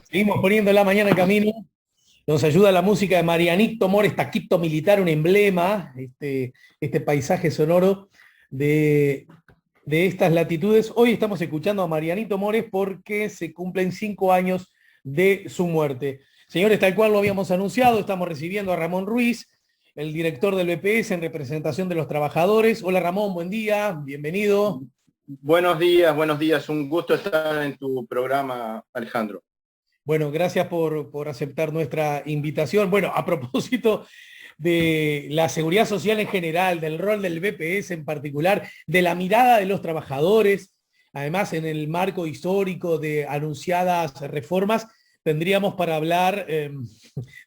Seguimos poniendo la mañana en camino. Nos ayuda la música de Marianito Mores, Taquito Militar, un emblema, este paisaje sonoro de, de estas latitudes. Hoy estamos escuchando a Marianito Mores porque se cumplen 5 años de su muerte. Señores, tal cual lo habíamos anunciado, estamos recibiendo a Ramón Ruiz, el director del BPS en representación de los trabajadores. Hola Ramón, buen día, bienvenido. Buenos días. Un gusto estar en tu programa, Alejandro. Bueno, gracias por aceptar nuestra invitación. Bueno, a propósito de la seguridad social en general, del rol del BPS en particular, de la mirada de los trabajadores, además en el marco histórico de anunciadas reformas, tendríamos para hablar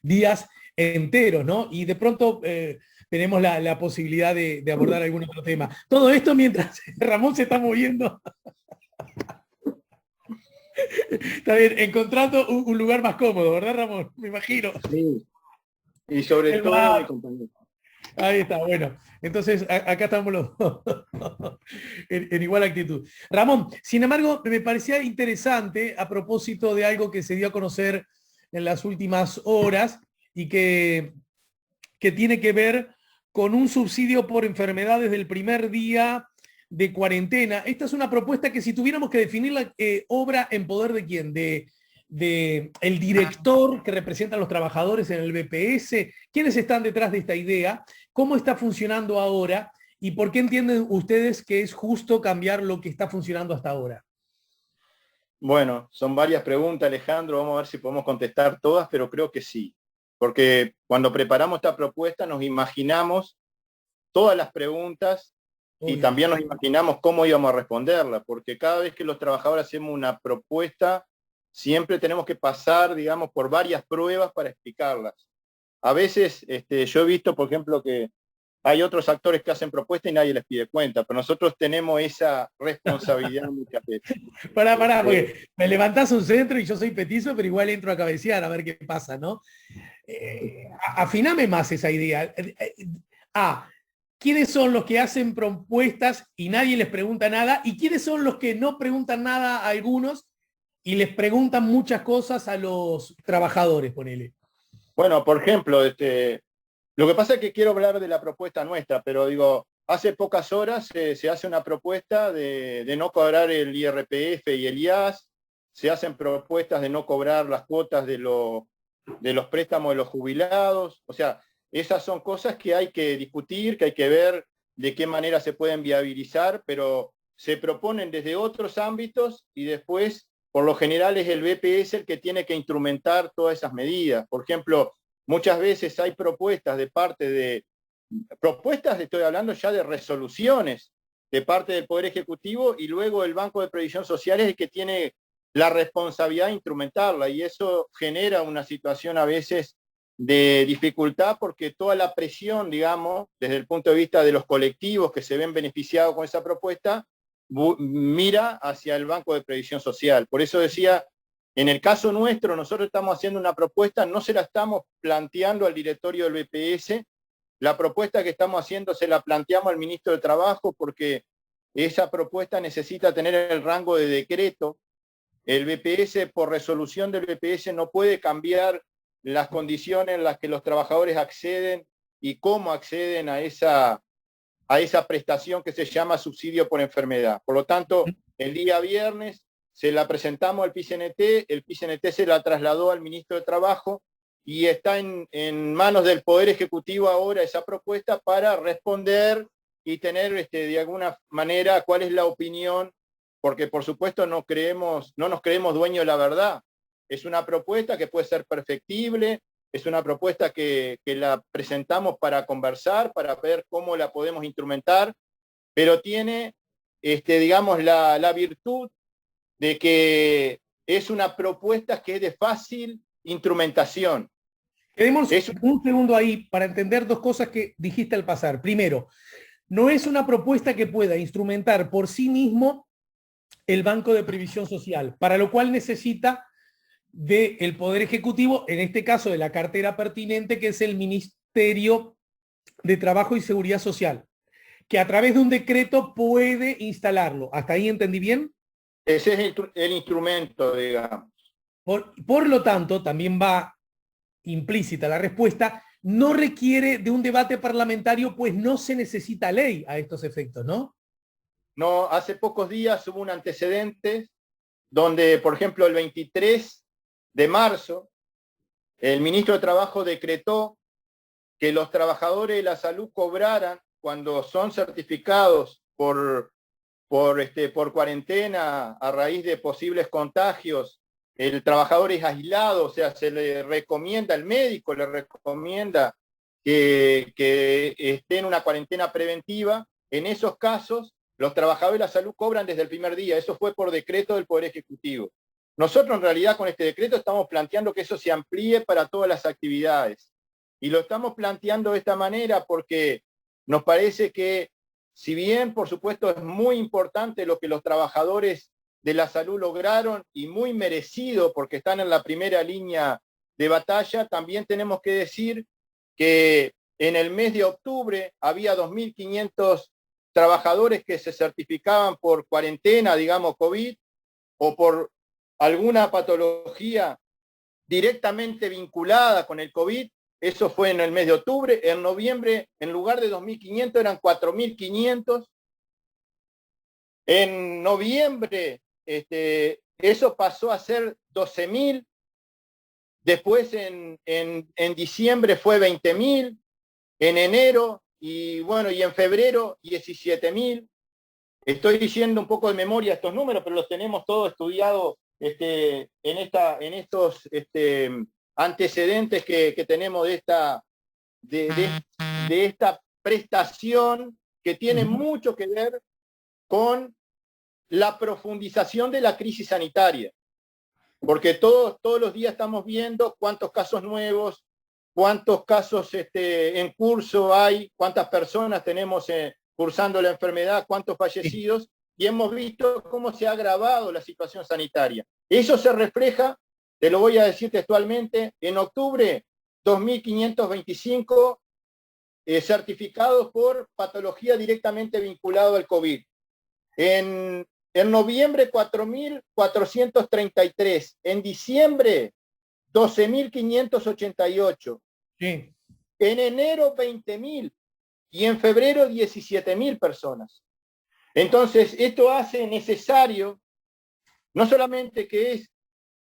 días enteros, ¿no? Y de pronto tenemos la posibilidad de abordar algún otro tema. Todo esto mientras Ramón se está moviendo. Está bien, encontrando un lugar más cómodo, ¿verdad, Ramón? Me imagino. Sí. Y sobre El todo, mi mar. compañero. Ahí está, bueno. Entonces, acá estamos los dos en igual actitud. Ramón, sin embargo, me parecía interesante a propósito de algo que se dio a conocer en las últimas horas y que tiene que ver con un subsidio por enfermedad desde el primer día de cuarentena. Esta es una propuesta que si tuviéramos que definirla, obra en poder de quién, de el director que representa a los trabajadores en el BPS, quiénes están detrás de esta idea, cómo está funcionando ahora y por qué entienden ustedes que es justo cambiar lo que está funcionando hasta ahora. Bueno, son varias preguntas, Alejandro. Vamos a ver si podemos contestar todas, pero creo que sí. Porque cuando preparamos esta propuesta nos imaginamos todas las preguntas y Obvio. también nos imaginamos cómo íbamos a responderla, porque cada vez que los trabajadores hacemos una propuesta, siempre tenemos que pasar, digamos, por varias pruebas para explicarlas. A veces yo he visto, por ejemplo, que hay otros actores que hacen propuestas y nadie les pide cuenta, pero nosotros tenemos esa responsabilidad muchas veces. Pará, Este, porque me levantás un centro y yo soy petizo, pero igual entro a cabecear a ver qué pasa, ¿no? Afiname más esa idea. ¿Quiénes son los que hacen propuestas y nadie les pregunta nada? ¿Y quiénes son los que no preguntan nada a algunos y les preguntan muchas cosas a los trabajadores, ponele? bueno, por ejemplo, lo que pasa es que quiero hablar de la propuesta nuestra, pero digo, hace pocas horas se hace una propuesta de no cobrar el IRPF y el IAS, se hacen propuestas de no cobrar las cuotas de los préstamos de los jubilados, o sea, esas son cosas que hay que discutir, que hay que ver de qué manera se pueden viabilizar, pero se proponen desde otros ámbitos y después, por lo general, es el BPS el que tiene que instrumentar todas esas medidas. Por ejemplo, muchas veces hay propuestas, estoy hablando ya de resoluciones de parte del Poder Ejecutivo y luego el Banco de Previsión Social es el que tiene la responsabilidad de instrumentarla y eso genera una situación a veces de dificultad porque toda la presión, digamos, desde el punto de vista de los colectivos que se ven beneficiados con esa propuesta, mira hacia el Banco de Previsión Social. Por eso decía, en el caso nuestro, nosotros estamos haciendo una propuesta, no se la estamos planteando al directorio del BPS, la propuesta que estamos haciendo se la planteamos al ministro de Trabajo porque esa propuesta necesita tener el rango de decreto. El BPS, por resolución del BPS, no puede cambiar las condiciones en las que los trabajadores acceden y cómo acceden a esa prestación que se llama subsidio por enfermedad. Por lo tanto, el día viernes se la presentamos al PCNT, el PCNT se la trasladó al ministro de Trabajo y está en manos del Poder Ejecutivo ahora esa propuesta para responder y tener de alguna manera cuál es la opinión, porque por supuesto no nos creemos dueños de la verdad. Es una propuesta que puede ser perfectible, es una propuesta que la presentamos para conversar, para ver cómo la podemos instrumentar, pero tiene, digamos, la virtud de que es una propuesta que es de fácil instrumentación. Quedemos Es, un segundo ahí para entender dos cosas que dijiste al pasar. Primero, no es una propuesta que pueda instrumentar por sí mismo el Banco de Previsión Social, para lo cual necesita del Poder Ejecutivo, en este caso de la cartera pertinente, que es el Ministerio de Trabajo y Seguridad Social, que a través de un decreto puede instalarlo. ¿Hasta ahí entendí bien? ese es el instrumento, digamos. Por lo tanto, también va implícita la respuesta, no requiere de un debate parlamentario, pues no se necesita ley a estos efectos, ¿no? No, hace pocos días hubo un antecedente donde, por ejemplo, el 23 de marzo, el ministro de Trabajo decretó que los trabajadores de la salud cobraran cuando son certificados por cuarentena a raíz de posibles contagios. El trabajador es aislado, o sea, se le recomienda, el médico le recomienda que esté en una cuarentena preventiva. En esos casos, los trabajadores de la salud cobran desde el primer día. Eso fue por decreto del Poder Ejecutivo. Nosotros en realidad con este decreto estamos planteando que eso se amplíe para todas las actividades. Y lo estamos planteando de esta manera porque nos parece que, si bien por supuesto es muy importante lo que los trabajadores de la salud lograron y muy merecido porque están en la primera línea de batalla, también tenemos que decir que en el mes de octubre había 2.500 trabajadores que se certificaban por cuarentena, digamos COVID, o por alguna patología directamente vinculada con el COVID. Eso fue en el mes de octubre. En noviembre, en lugar de 2.500, eran 4.500. En noviembre, eso pasó a ser 12.000. Después, en diciembre fue 20.000. En enero, y bueno, y en febrero, 17.000. Estoy diciendo un poco de memoria estos números, pero los tenemos todos estudiados en estos antecedentes que tenemos de esta prestación que tiene mucho que ver con la profundización de la crisis sanitaria. Porque todos los días estamos viendo cuántos casos nuevos, cuántos casos en curso hay, cuántas personas tenemos cursando la enfermedad, cuántos fallecidos, y hemos visto cómo se ha agravado la situación sanitaria. Eso se refleja, te lo voy a decir textualmente, en octubre 2.525 certificados por patología directamente vinculada al COVID. En noviembre 4.433, en diciembre 12.588, sí. En enero 20.000 y en febrero 17.000 personas. Entonces, esto hace necesario, no solamente que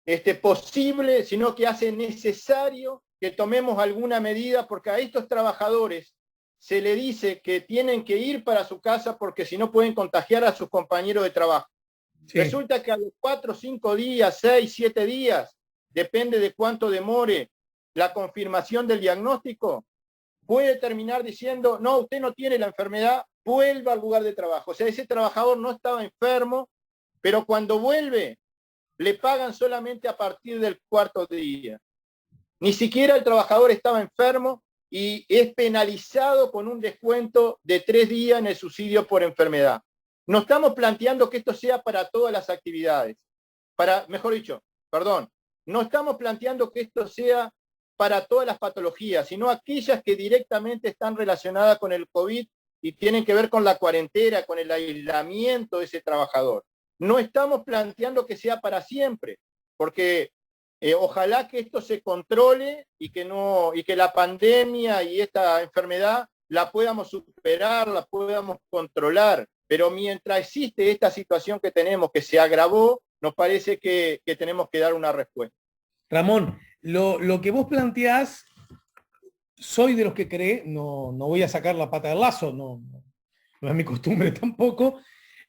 es posible, sino que hace necesario que tomemos alguna medida, porque a estos trabajadores se le dice que tienen que ir para su casa porque si no pueden contagiar a sus compañeros de trabajo. Sí. Resulta que a los 4, 5 días, 6, 7 días, depende de cuánto demore la confirmación del diagnóstico, puede terminar diciendo, no, usted no tiene la enfermedad, vuelva al lugar de trabajo. O sea, ese trabajador no estaba enfermo, pero cuando vuelve, le pagan solamente a partir del 4.º día. Ni siquiera el trabajador estaba enfermo y es penalizado con un descuento de 3 días en el subsidio por enfermedad. No estamos planteando que esto sea para todas las actividades. No estamos planteando que esto sea para todas las patologías, sino aquellas que directamente están relacionadas con el COVID y tienen que ver con la cuarentena, con el aislamiento de ese trabajador. No estamos planteando que sea para siempre, porque ojalá que esto se controle y que la pandemia y esta enfermedad la podamos superar, la podamos controlar. Pero mientras existe esta situación que tenemos, que se agravó, nos parece que tenemos que dar una respuesta. Ramón, lo que vos planteás, soy de los que cree, no voy a sacar la pata del lazo, no es mi costumbre tampoco,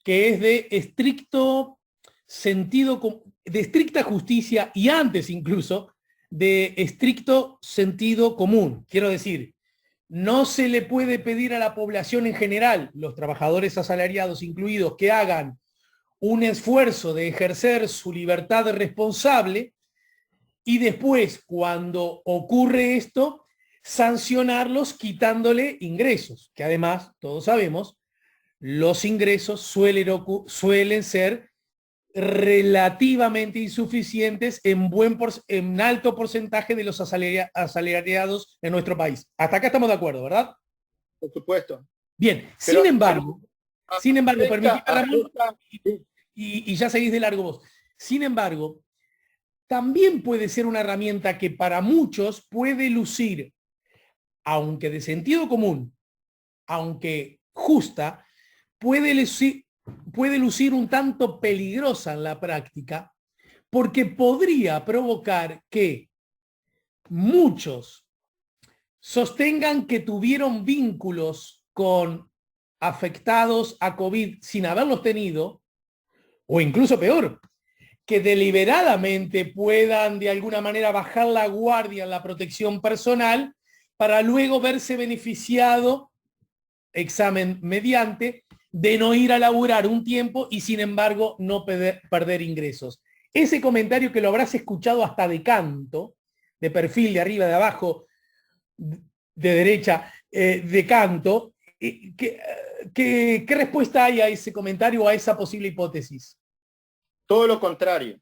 que es de estricto sentido, de estricta justicia y antes incluso de estricto sentido común. Quiero decir, no se le puede pedir a la población en general, los trabajadores asalariados incluidos, que hagan un esfuerzo de ejercer su libertad responsable y después, cuando ocurre esto, sancionarlos quitándole ingresos, que además, todos sabemos, los ingresos suelen ser relativamente insuficientes en alto porcentaje de los asalariados en nuestro país. Hasta acá estamos de acuerdo, ¿verdad? Por supuesto. Bien, sin embargo, permitime, Ramón, y ya seguís de largo vos. Sin embargo, también puede ser una herramienta que para muchos puede lucir, aunque de sentido común, aunque justa, puede lucir un tanto peligrosa en la práctica, porque podría provocar que muchos sostengan que tuvieron vínculos con afectados a COVID sin haberlos tenido, o incluso peor, que deliberadamente puedan de alguna manera bajar la guardia en la protección personal para luego verse beneficiado, examen mediante, de no ir a laburar un tiempo y sin embargo no perder ingresos. Ese comentario que lo habrás escuchado hasta de canto, de perfil, de arriba, de abajo, de derecha, de canto, ¿qué respuesta hay a ese comentario o a esa posible hipótesis? Todo lo contrario,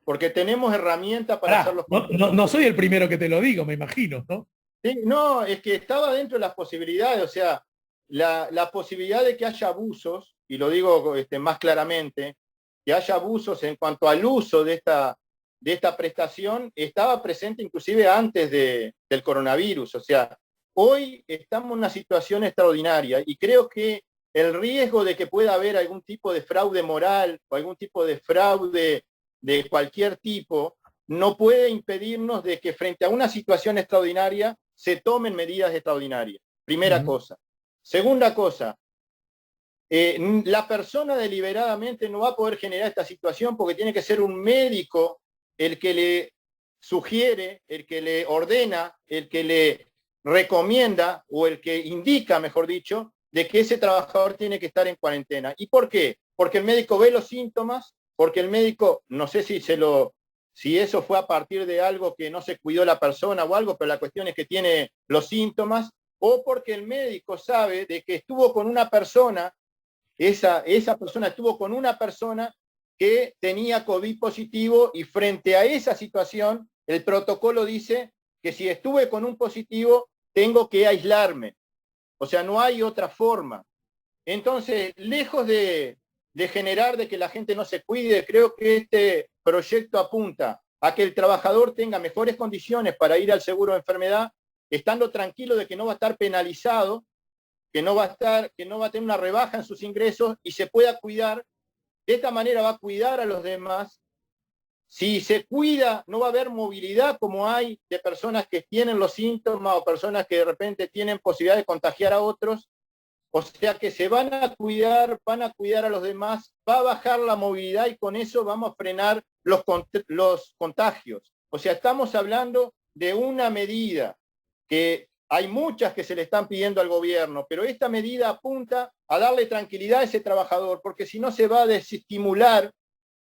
porque tenemos herramientas para hacerlo. No soy el primero que te lo digo, me imagino, ¿no? Sí, no, es que estaba dentro de las posibilidades, o sea, la posibilidad de que haya abusos, y lo digo más claramente, que haya abusos en cuanto al uso de esta prestación, estaba presente inclusive antes del coronavirus. O sea, hoy estamos en una situación extraordinaria y creo que el riesgo de que pueda haber algún tipo de fraude moral o algún tipo de fraude de cualquier tipo no puede impedirnos de que frente a una situación extraordinaria se tomen medidas extraordinarias. Primera cosa. Segunda cosa, la persona deliberadamente no va a poder generar esta situación porque tiene que ser un médico el que le sugiere, el que le ordena, el que le recomienda o el que indica, mejor dicho, de que ese trabajador tiene que estar en cuarentena. ¿Y por qué? Porque el médico ve los síntomas, porque el médico, no sé si eso fue a partir de algo que no se cuidó la persona o algo, pero la cuestión es que tiene los síntomas, o porque el médico sabe de que estuvo con una persona, esa persona estuvo con una persona que tenía COVID positivo y frente a esa situación, el protocolo dice que si estuve con un positivo, tengo que aislarme. O sea, no hay otra forma. Entonces, lejos de generar de que la gente no se cuide, creo que este proyecto apunta a que el trabajador tenga mejores condiciones para ir al seguro de enfermedad, estando tranquilo de que no va a estar penalizado, que no va a tener una rebaja en sus ingresos y se pueda cuidar. De esta manera va a cuidar a los demás. Si se cuida, no va a haber movilidad como hay de personas que tienen los síntomas o personas que de repente tienen posibilidad de contagiar a otros. O sea que se van a cuidar a los demás, va a bajar la movilidad y con eso vamos a frenar los contagios. O sea, estamos hablando de una medida que hay muchas que se le están pidiendo al gobierno, pero esta medida apunta a darle tranquilidad a ese trabajador, porque si no se va a desestimular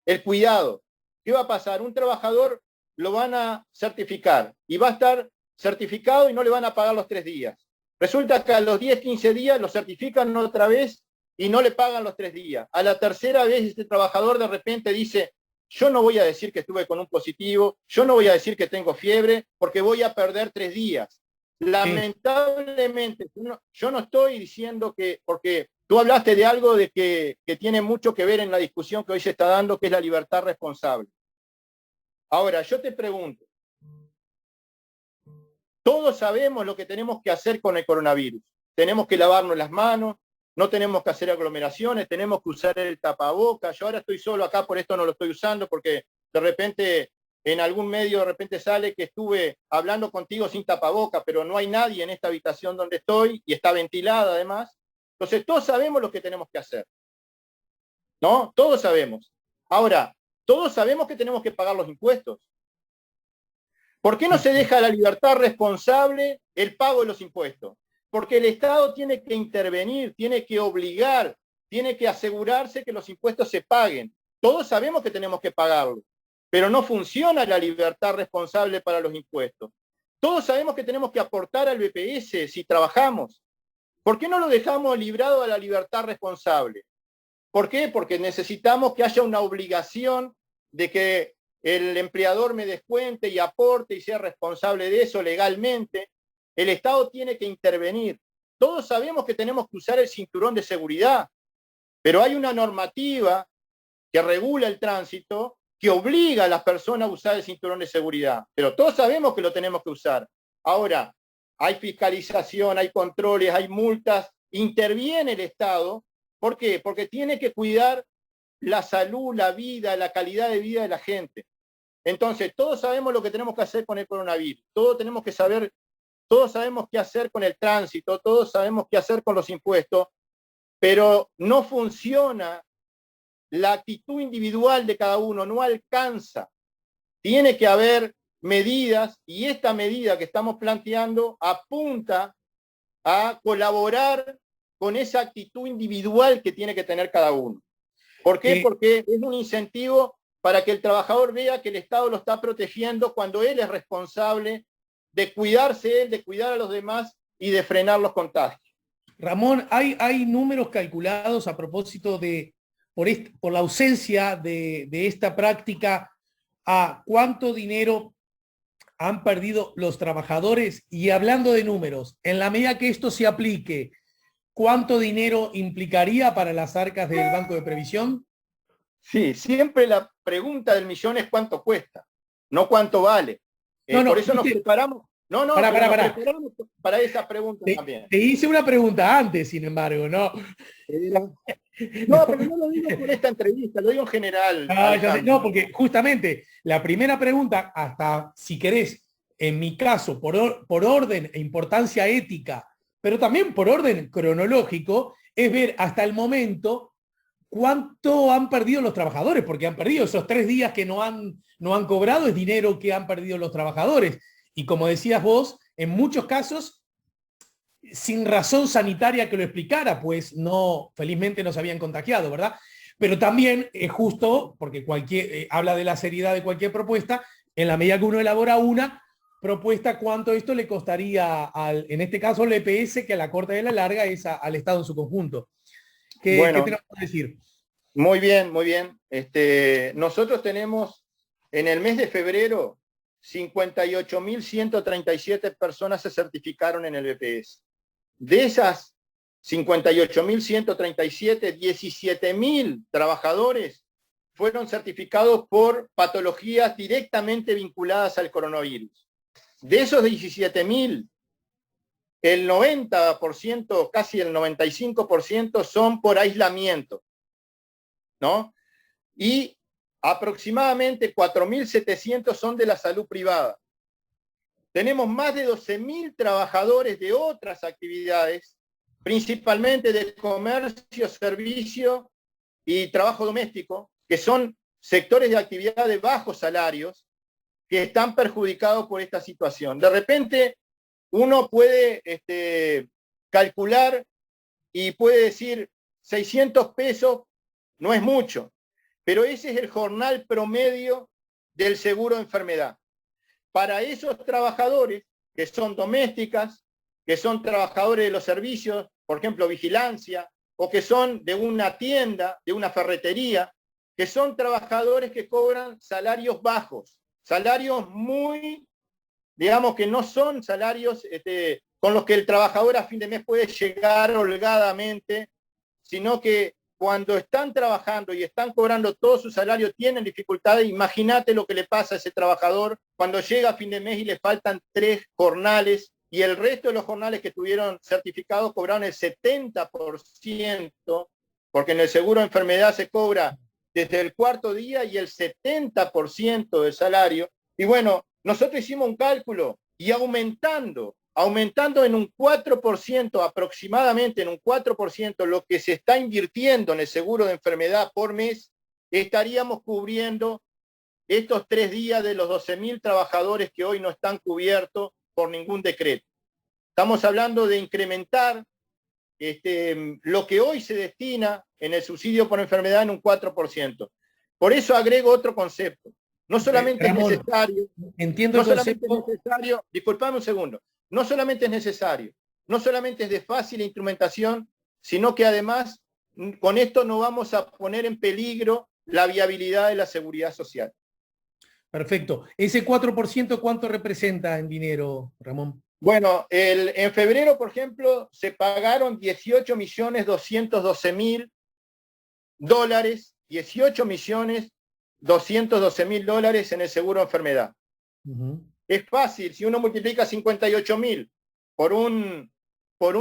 el cuidado. ¿Qué va a pasar? Un trabajador lo van a certificar y va a estar certificado y no le van a pagar los 3 días. Resulta que a los 10, 15 días lo certifican otra vez y no le pagan los 3 días. A la tercera vez este trabajador de repente dice, yo no voy a decir que estuve con un positivo, yo no voy a decir que tengo fiebre, porque voy a perder 3 días. Lamentablemente, yo no estoy diciendo que, porque tú hablaste de algo de que tiene mucho que ver en la discusión que hoy se está dando, que es la libertad responsable. Ahora, yo te pregunto, todos sabemos lo que tenemos que hacer con el coronavirus. Tenemos que lavarnos las manos, no tenemos que hacer aglomeraciones, tenemos que usar el tapabocas. Yo ahora estoy solo acá, por esto no lo estoy usando, porque de repente en algún medio de repente sale que estuve hablando contigo sin tapabocas, pero no hay nadie en esta habitación donde estoy y está ventilada además. Entonces todos sabemos lo que tenemos que hacer, ¿no? Todos sabemos. Ahora, todos sabemos que tenemos que pagar los impuestos. ¿Por qué no se deja la libertad responsable el pago de los impuestos? Porque el Estado tiene que intervenir, tiene que obligar, tiene que asegurarse que los impuestos se paguen. Todos sabemos que tenemos que pagarlo, pero no funciona la libertad responsable para los impuestos. Todos sabemos que tenemos que aportar al BPS si trabajamos. ¿Por qué no lo dejamos librado a la libertad responsable? ¿Por qué? Porque necesitamos que haya una obligación de que el empleador me descuente y aporte y sea responsable de eso legalmente. El Estado tiene que intervenir. Todos sabemos que tenemos que usar el cinturón de seguridad, pero hay una normativa que regula el tránsito que obliga a las personas a usar el cinturón de seguridad, pero todos sabemos que lo tenemos que usar. Ahora, hay fiscalización, hay controles, hay multas, interviene el Estado. ¿Por qué? Porque tiene que cuidar la salud, la vida, la calidad de vida de la gente. Entonces, todos sabemos lo que tenemos que hacer con el coronavirus, todos sabemos qué hacer con el tránsito, todos sabemos qué hacer con los impuestos, pero no funciona. La actitud individual de cada uno no alcanza. Tiene que haber medidas, y esta medida que estamos planteando apunta a colaborar con esa actitud individual que tiene que tener cada uno. ¿Por qué? Porque es un incentivo para que el trabajador vea que el Estado lo está protegiendo cuando él es responsable de cuidarse él, de cuidar a los demás y de frenar los contagios. Ramón, hay números calculados a propósito de, por la ausencia de esta práctica, a cuánto dinero han perdido los trabajadores. Y hablando de números, en la medida que esto se aplique, ¿cuánto dinero implicaría para las arcas del Banco de Previsión? Sí, siempre la pregunta del millón es cuánto cuesta, no cuánto vale. Por eso nos preparamos. Preparamos para esa pregunta también. Te hice una pregunta antes, sin embargo, ¿no? No, pero no lo digo por esta entrevista, lo digo en general. No, porque justamente la primera pregunta, hasta si querés, en mi caso, por orden e importancia ética, pero también por orden cronológico, es ver hasta el momento cuánto han perdido los trabajadores, porque han perdido esos 3 días que no han cobrado, es dinero que han perdido los trabajadores. Y como decías vos, en muchos casos, sin razón sanitaria que lo explicara, pues no, felizmente no se habían contagiado, ¿verdad? Pero también es justo, porque habla de la seriedad de cualquier propuesta, en la medida que uno elabora una propuesta, cuánto esto le costaría, en este caso al EPS, que a la corta y a la larga es al Estado en su conjunto. ¿Qué tenemos que decir? Muy bien, muy bien. Nosotros tenemos en el mes de febrero 58.137 personas se certificaron en el BPS. De esas 58.137, 17.000 trabajadores fueron certificados por patologías directamente vinculadas al coronavirus. De esos 17.000, el 90%, casi el 95% son por aislamiento, ¿no? Y aproximadamente 4.700 son de la salud privada. Tenemos más de 12.000 trabajadores de otras actividades, principalmente de comercio, servicio y trabajo doméstico, que son sectores de actividad de bajos salarios que están perjudicados por esta situación. De repente, uno puede calcular y puede decir 600 pesos no es mucho, pero ese es el jornal promedio del seguro de enfermedad. Para esos trabajadores que son domésticas, que son trabajadores de los servicios, por ejemplo, vigilancia, o que son de una tienda, de una ferretería, que son trabajadores que cobran salarios bajos, salarios muy, digamos que no son salarios con los que el trabajador a fin de mes puede llegar holgadamente, sino que cuando están trabajando y están cobrando todo su salario, tienen dificultades. Imagínate lo que le pasa a ese trabajador cuando llega a fin de mes y le faltan 3 jornales y el resto de los jornales que tuvieron certificados cobraron el 70%, porque en el seguro de enfermedad se cobra desde el 4º día y el 70% del salario. Y bueno, nosotros hicimos un cálculo y aumentando en un 4%, aproximadamente en un 4%, lo que se está invirtiendo en el seguro de enfermedad por mes, estaríamos cubriendo estos 3 días de los 12.000 trabajadores que hoy no están cubiertos por ningún decreto. Estamos hablando de incrementar lo que hoy se destina en el subsidio por enfermedad en un 4%. Por eso agrego otro concepto. No solamente Ramón, es necesario, disculpame un segundo, no solamente es necesario, no solamente es de fácil instrumentación, sino que además con esto no vamos a poner en peligro la viabilidad de la seguridad social. Perfecto. ¿Ese 4% cuánto representa en dinero, Ramón? Bueno, en febrero, por ejemplo, se pagaron 18.212.000 dólares, 18.212.000 $212.000 en el seguro de enfermedad. Ujú. Es fácil, si uno multiplica 58.000 por un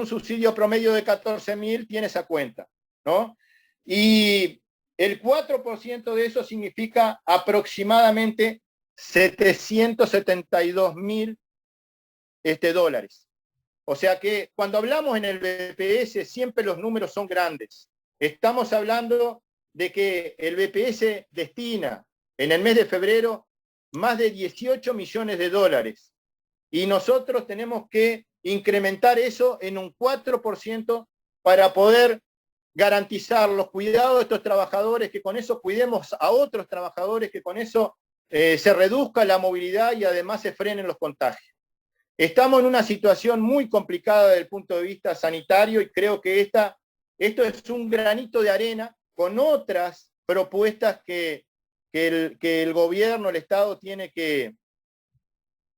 subsidio promedio de 14.000, tiene esa cuenta, ¿no? Y el 4% de eso significa aproximadamente 772.000 dólares. O sea que cuando hablamos en el BPS siempre los números son grandes. Estamos hablando de que el BPS destina en el mes de febrero más de 18 millones de dólares y nosotros tenemos que incrementar eso en un 4% para poder garantizar los cuidados de estos trabajadores, que con eso cuidemos a otros trabajadores, que con eso se reduzca la movilidad y además se frenen los contagios. Estamos en una situación muy complicada desde el punto de vista sanitario y creo que esto es un granito de arena con otras propuestas que el gobierno, el Estado tiene que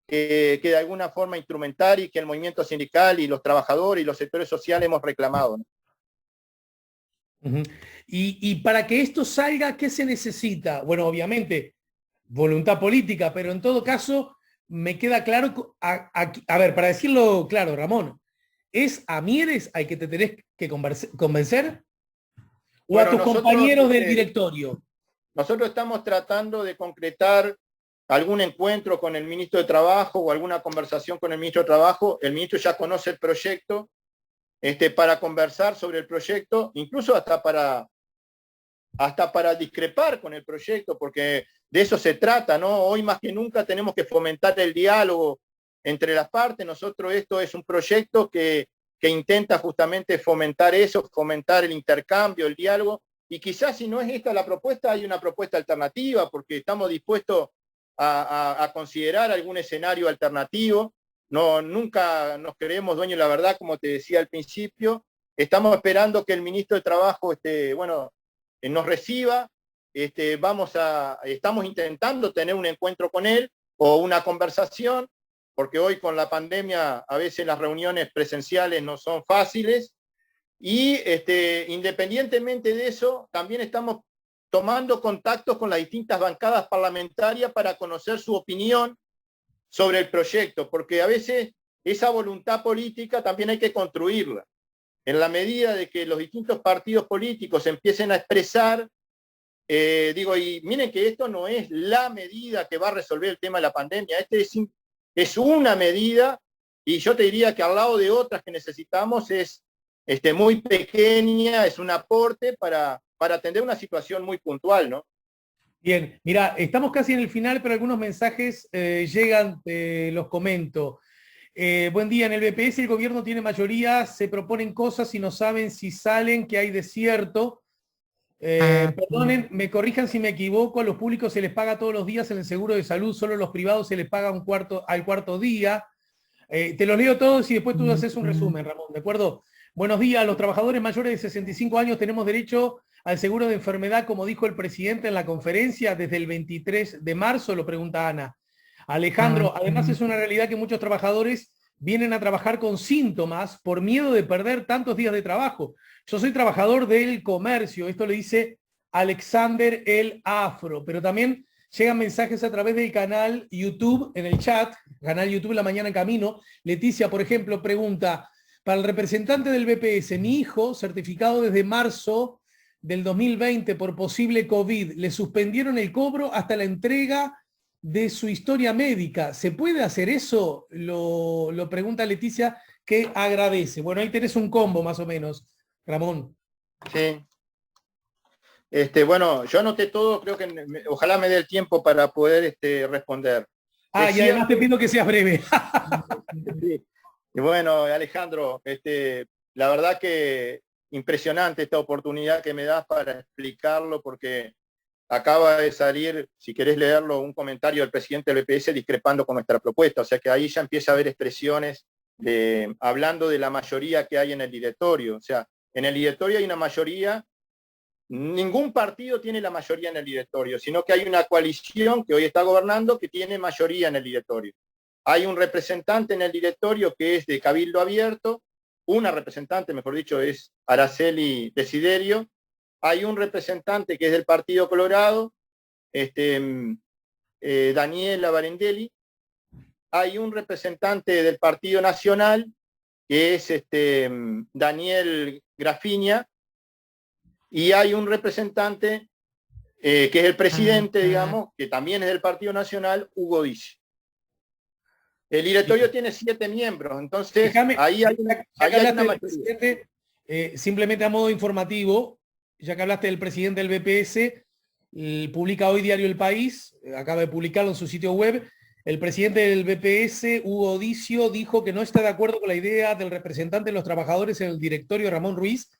de alguna forma instrumentar y que el movimiento sindical y los trabajadores y los sectores sociales hemos reclamado, ¿no? Ujú. Y para que esto salga, ¿qué se necesita? Bueno, obviamente, voluntad política, pero en todo caso, me queda claro, a ver, para decirlo claro, Ramón, ¿es a Mieres al que te tenés que convencer o a Bueno, tus nosotros, compañeros del directorio? nosotros estamos tratando de concretar algún encuentro con el ministro de Trabajo o alguna conversación con el ministro de Trabajo. El ministro ya conoce el proyecto, para conversar sobre el proyecto, incluso hasta para discrepar con el proyecto, porque de eso se trata, ¿no? Hoy más que nunca tenemos que fomentar el diálogo entre las partes. Nosotros esto es un proyecto que intenta justamente fomentar eso, fomentar el intercambio, el diálogo, y quizás si no es esta la propuesta, hay una propuesta alternativa, porque estamos dispuestos a considerar algún escenario alternativo. No, nunca nos creemos dueños de la verdad, como te decía al principio. Estamos esperando que el ministro de Trabajo, nos reciba. Estamos intentando tener un encuentro con él o una conversación, porque hoy con la pandemia a veces las reuniones presenciales no son fáciles. Y independientemente de eso, también estamos tomando contactos con las distintas bancadas parlamentarias para conocer su opinión sobre el proyecto, porque a veces esa voluntad política también hay que construirla. En la medida de que los distintos partidos políticos empiecen a expresar, y miren que esto no es la medida que va a resolver el tema de la pandemia, es una medida, y yo te diría que al lado de otras que necesitamos es muy pequeña, es un aporte para atender una situación muy puntual, ¿no? Bien, mira, estamos casi en el final, pero algunos mensajes llegan, los comento. Buen día, en el BPS el gobierno tiene mayoría, se proponen cosas y no saben si salen, que hay desierto. Perdonen, me corrijan si me equivoco, a los públicos se les paga todos los días en el seguro de salud, solo a los privados se les paga al cuarto día. Te los leo todos y después tú haces un resumen, Ramón, ¿de acuerdo? Buenos días, los trabajadores mayores de 65 años tenemos derecho al seguro de enfermedad, como dijo el presidente en la conferencia, desde el 23 de marzo, lo pregunta Ana. Alejandro, además es una realidad que muchos trabajadores vienen a trabajar con síntomas por miedo de perder tantos días de trabajo. Yo soy trabajador del comercio, esto le dice Alexander el Afro, pero también llegan mensajes a través del canal YouTube, en el chat, canal YouTube La Mañana en Camino. Leticia, por ejemplo, pregunta, para el representante del BPS, mi hijo, certificado desde marzo del 2020 por posible COVID, le suspendieron el cobro hasta la entrega de su historia médica. ¿Se puede hacer eso? Lo pregunta Leticia, que agradece. Bueno, ahí tenés un combo más o menos, Ramón. Sí. Bueno, yo anoté todo, creo que ojalá me dé el tiempo para poder responder. Ah, y además te pido que seas breve. Sí. Y bueno, Alejandro, la verdad que impresionante esta oportunidad que me das para explicarlo, porque acaba de salir, si querés leerlo, un comentario del presidente del BPS discrepando con nuestra propuesta. O sea que ahí ya empieza a haber expresiones hablando de la mayoría que hay en el directorio. O sea, en el directorio hay una mayoría. Ningún partido tiene la mayoría en el directorio, sino que hay una coalición que hoy está gobernando que tiene mayoría en el directorio. Hay un representante en el directorio que es de Cabildo Abierto, una representante, mejor dicho, es Araceli Desiderio. Hay un representante que es del Partido Colorado, Daniela Barendelli, hay un representante del Partido Nacional, que es Daniel Grafiña, y hay un representante que es el presidente, digamos, que también es del Partido Nacional, Hugo Dice. El directorio tiene 7 miembros, entonces ahí hay una mayoría. Simplemente a modo informativo, ya que hablaste del presidente del BPS, publica hoy Diario El País, acaba de publicarlo en su sitio web. El presidente del BPS, Hugo Dicio, dijo que no está de acuerdo con la idea del representante de los trabajadores en el directorio, Ramón Ruiz,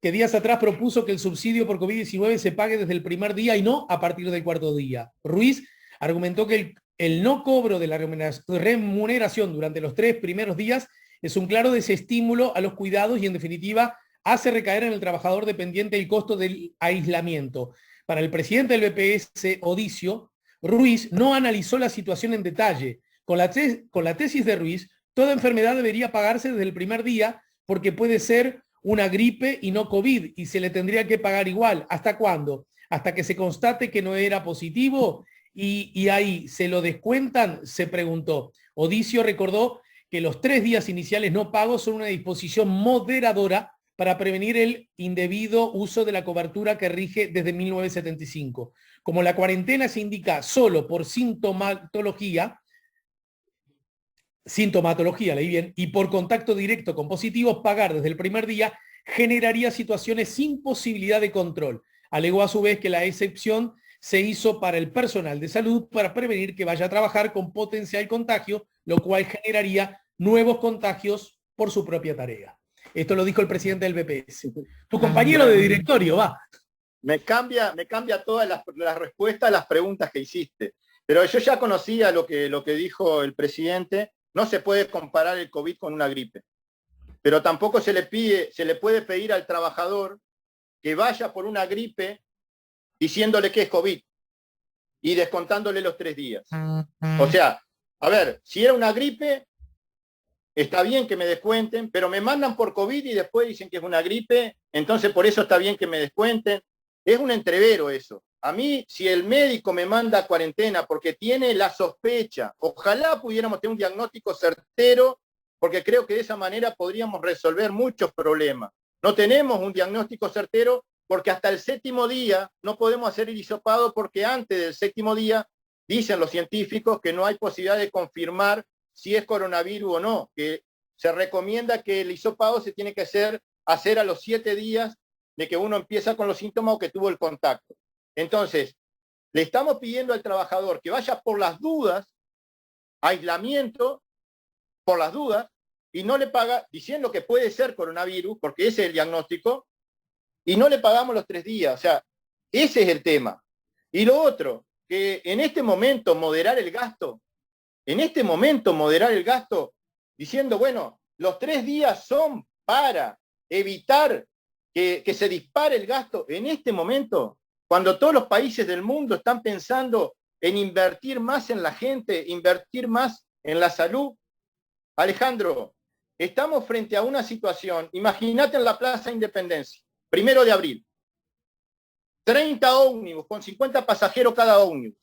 que días atrás propuso que el subsidio por COVID-19 se pague desde el primer día y no a partir del cuarto día. Ruiz argumentó que el no cobro de la remuneración durante los 3 primeros días es un claro desestímulo a los cuidados y, en definitiva, hace recaer en el trabajador dependiente el costo del aislamiento. Para el presidente del BPS, Odicio, Ruiz no analizó la situación en detalle. Con la tesis de Ruiz, toda enfermedad debería pagarse desde el primer día porque puede ser una gripe y no COVID, y se le tendría que pagar igual. ¿Hasta cuándo? Hasta que se constate que no era positivo y ahí se lo descuentan, se preguntó. Odicio recordó que los 3 días iniciales no pagos son una disposición moderadora para prevenir el indebido uso de la cobertura que rige desde 1975. Como la cuarentena se indica solo por sintomatología, leí bien, y por contacto directo con positivos, pagar desde el primer día generaría situaciones sin posibilidad de control. Alegó a su vez que la excepción se hizo para el personal de salud para prevenir que vaya a trabajar con potencial contagio, lo cual generaría nuevos contagios por su propia tarea. Esto lo dijo el presidente del BPS. Tu compañero de directorio, va. Me cambia todas las respuestas a las preguntas que hiciste. Pero yo ya conocía lo que dijo el presidente. No se puede comparar el COVID con una gripe. Pero tampoco se le puede pedir al trabajador que vaya por una gripe diciéndole que es COVID y descontándole los 3 días. O sea, a ver, si era una gripe, está bien que me descuenten, pero me mandan por COVID y después dicen que es una gripe, entonces por eso está bien que me descuenten. Es un entrevero eso. A mí, si el médico me manda a cuarentena porque tiene la sospecha, ojalá pudiéramos tener un diagnóstico certero, porque creo que de esa manera podríamos resolver muchos problemas. No tenemos un diagnóstico certero porque hasta el 7º día no podemos hacer el hisopado, porque antes del 7º día dicen los científicos que no hay posibilidad de confirmar si es coronavirus o no, que se recomienda que el hisopado se tiene que hacer a los 7 días de que uno empieza con los síntomas o que tuvo el contacto. Entonces, le estamos pidiendo al trabajador que vaya por las dudas, aislamiento, por las dudas, y no le paga, diciendo que puede ser coronavirus, porque ese es el diagnóstico, y no le pagamos los 3 días. O sea, ese es el tema. Y lo otro, que en este momento moderar el gasto, diciendo, bueno, los 3 días son para evitar que se dispare el gasto. En este momento, cuando todos los países del mundo están pensando en invertir más en la gente, invertir más en la salud, Alejandro, estamos frente a una situación, imagínate en la Plaza Independencia, 1 de abril, 30 ómnibus con 50 pasajeros cada ómnibus,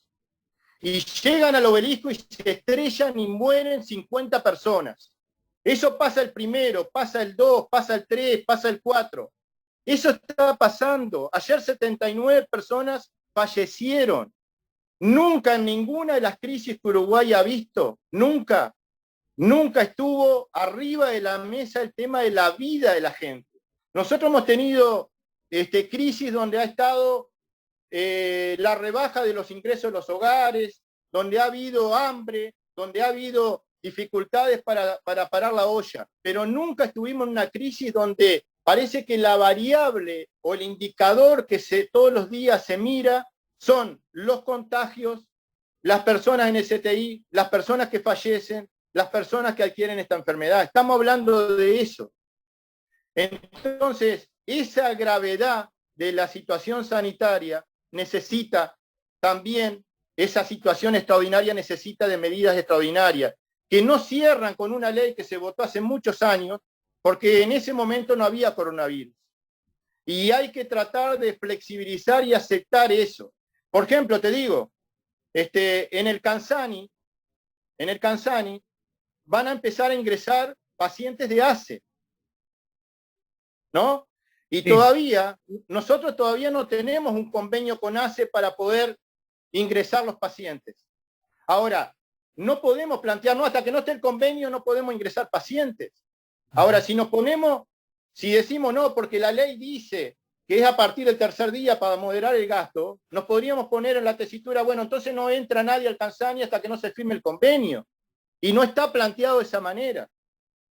y llegan al obelisco y se estrellan y mueren 50 personas. Eso pasa el 1, pasa el 2, pasa el 3, pasa el 4. Eso está pasando. Ayer 79 personas fallecieron. Nunca en ninguna de las crisis que Uruguay ha visto, nunca estuvo arriba de la mesa el tema de la vida de la gente. Nosotros hemos tenido crisis donde ha estado la rebaja de los ingresos de los hogares, donde ha habido hambre, donde ha habido dificultades para parar la olla, pero nunca estuvimos en una crisis donde parece que la variable o el indicador que todos los días se mira son los contagios, las personas en STI, las personas que fallecen, las personas que adquieren esta enfermedad. Estamos hablando de eso. Entonces, esa gravedad de la situación sanitaria necesita también, esa situación extraordinaria necesita de medidas extraordinarias, que no cierran con una ley que se votó hace muchos años, porque en ese momento no había coronavirus. Y hay que tratar de flexibilizar y aceptar eso. Por ejemplo, te digo, en el Canzani van a empezar a ingresar pacientes de ACE, ¿no? Y Sí. nosotros todavía no tenemos un convenio con ACE para poder ingresar los pacientes. Ahora, no podemos plantear, no, hasta que no esté el convenio no podemos ingresar pacientes. Ahora, si decimos no, porque la ley dice que es a partir del tercer día para moderar el gasto, nos podríamos poner en la tesitura, bueno, entonces no entra nadie al Canzani hasta que no se firme el convenio. Y no está planteado de esa manera.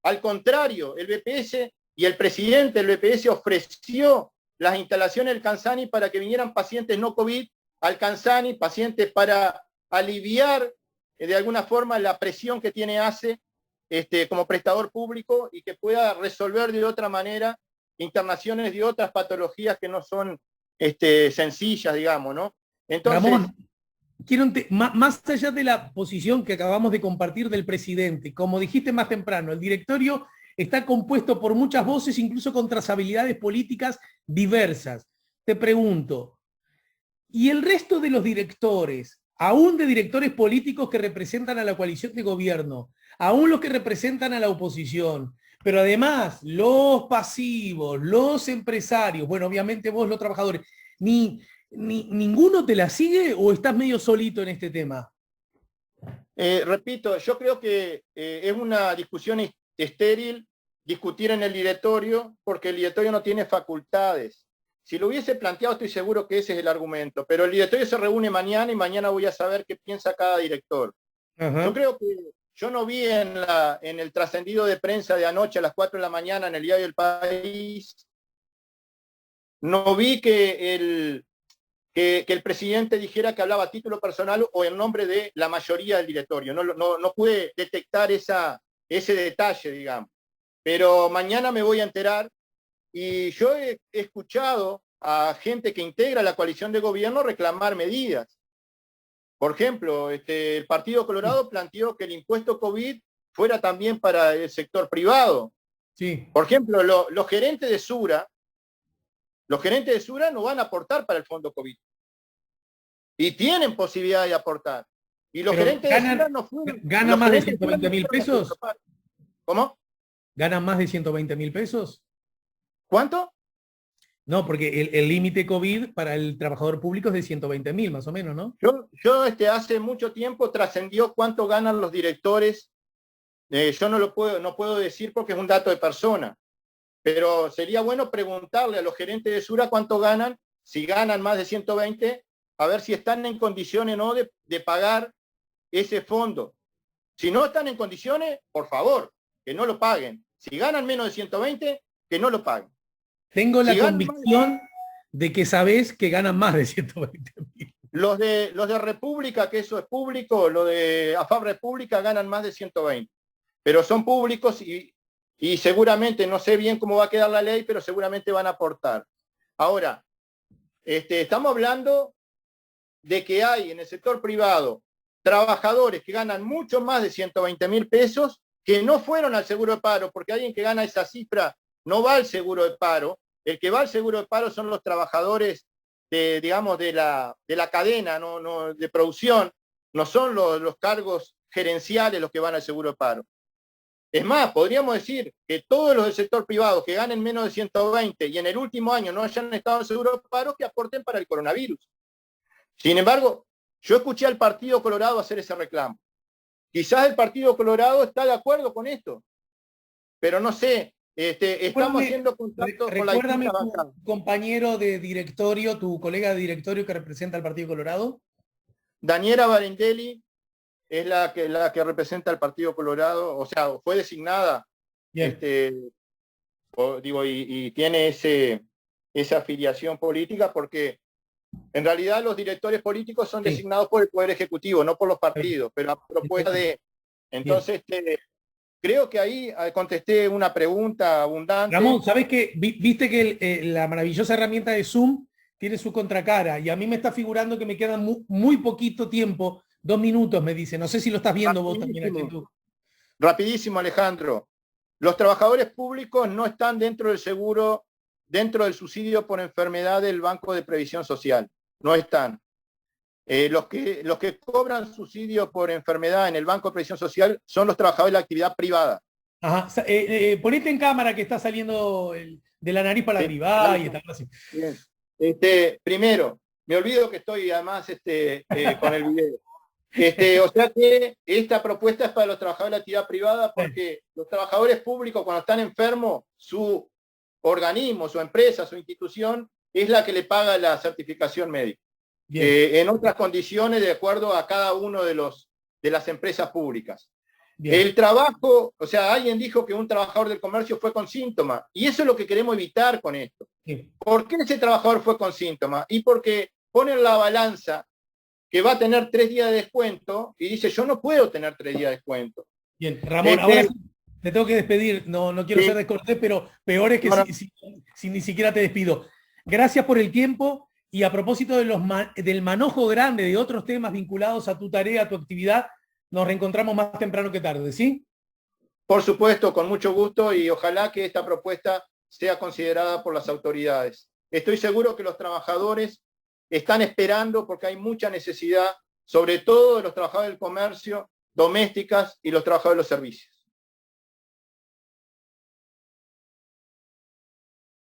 Al contrario, el BPS y el presidente del BPS ofreció las instalaciones del Canzani para que vinieran pacientes no COVID al Canzani, pacientes para aliviar de alguna forma la presión que tiene ACE como prestador público y que pueda resolver de otra manera internaciones de otras patologías que no son sencillas, digamos, ¿no? Entonces, Ramón, más allá de la posición que acabamos de compartir del presidente, como dijiste más temprano, el directorio está compuesto por muchas voces, incluso con trazabilidades políticas diversas. Te pregunto, ¿y el resto de los directores, aún de directores políticos que representan a la coalición de gobierno, aún los que representan a la oposición, pero además los pasivos, los empresarios, bueno, obviamente vos los trabajadores, ¿ninguno te la sigue o estás medio solito en este tema? repito, yo creo que es una discusión estéril discutir en el directorio porque el directorio no tiene facultades. Si lo hubiese planteado, estoy seguro que ese es el argumento, pero el directorio se reúne mañana y mañana voy a saber qué piensa cada director. Ajá. Yo creo que yo no vi en el trascendido de prensa de anoche a las 4 de la mañana en el diario El País, no vi que el presidente dijera que hablaba a título personal o en nombre de la mayoría del directorio. No pude detectar ese detalle, digamos. Pero mañana me voy a enterar y yo he escuchado a gente que integra la coalición de gobierno reclamar medidas. Por ejemplo, el Partido Colorado planteó que el impuesto COVID fuera también para el sector privado. Sí. Por ejemplo, los gerentes de Sura no van a aportar para el fondo COVID. Y tienen posibilidad de aportar. Y los gerentes de Sura no fueron. ¿Ganan más de 120.000 pesos? ¿Cómo? ¿Ganan más de 120.000 pesos? ¿Cuánto? No, porque el límite COVID para el trabajador público es de 120.000 más o menos, ¿no? Yo hace mucho tiempo trascendió cuánto ganan los directores. Yo no puedo decir porque es un dato de persona. Pero sería bueno preguntarle a los gerentes de Sura cuánto ganan, si ganan más de 120, a ver si están en condiciones o no de pagar ese fondo. Si no están en condiciones, por favor, que no lo paguen. Si ganan menos de 120, que no lo paguen. Tengo la convicción de que sabés que ganan más de 120.000. Los de República, que eso es público, los de AFAP República ganan más de 120. Pero son públicos y seguramente, no sé bien cómo va a quedar la ley, pero seguramente van a aportar. Ahora, estamos hablando de que hay en el sector privado trabajadores que ganan mucho más de 120.000 pesos que no fueron al seguro de paro, porque alguien que gana esa cifra no va al seguro de paro. El que va al seguro de paro son los trabajadores de la cadena de producción, no son los cargos gerenciales los que van al seguro de paro. Es más, podríamos decir que todos los del sector privado que ganen menos de 120 y en el último año no hayan estado en seguro de paro, que aporten para el coronavirus. Sin embargo, yo escuché al Partido Colorado hacer ese reclamo. Quizás el Partido Colorado está de acuerdo con esto, pero no sé, estamos haciendo contacto con la Recuérdame tu compañero de directorio, tu colega de directorio que representa al Partido Colorado. Daniela Barendelli es la que representa al Partido Colorado, o sea, fue designada, y tiene esa afiliación política porque en realidad los directores políticos son designados por el Poder Ejecutivo, no por los partidos, pero a propuesta de... Entonces, creo que ahí contesté una pregunta abundante. Ramón, ¿sabés qué? Viste que la maravillosa herramienta de Zoom tiene su contracara y a mí me está figurando que me queda muy poquito tiempo, 2 minutos me dice, no sé si lo estás viendo vos también. Rapidísimo, Alejandro. Los trabajadores públicos no están dentro del subsidio por enfermedad del Banco de Previsión Social. No están. Los que cobran subsidio por enfermedad en el Banco de Previsión Social son los trabajadores de la actividad privada. Ajá. Ponete en cámara que está saliendo de la nariz para Sí, arriba y claro. está así. Bien. Primero, me olvido que estoy además con el video. O sea que esta propuesta es para los trabajadores de la actividad privada porque los trabajadores públicos cuando están enfermos, su organismo, su empresa, su institución es la que le paga la certificación médica. En otras condiciones de acuerdo a cada uno de las empresas públicas. Bien. El trabajo, o sea, alguien dijo que un trabajador del comercio fue con síntomas, y eso es lo que queremos evitar con esto. Bien. ¿Por qué ese trabajador fue con síntomas? Y porque ponen la balanza que va a tener 3 días de descuento y dice, yo no puedo tener 3 días de descuento. Bien, Ramón, ahora sí te tengo que despedir, no quiero ser descortés, pero peor es que si ni siquiera te despido. Gracias por el tiempo. Y a propósito del manojo grande de otros temas vinculados a tu tarea, a tu actividad, nos reencontramos más temprano que tarde, ¿sí? Por supuesto, con mucho gusto y ojalá que esta propuesta sea considerada por las autoridades. Estoy seguro que los trabajadores están esperando porque hay mucha necesidad, sobre todo de los trabajadores del comercio, domésticas y los trabajadores de los servicios.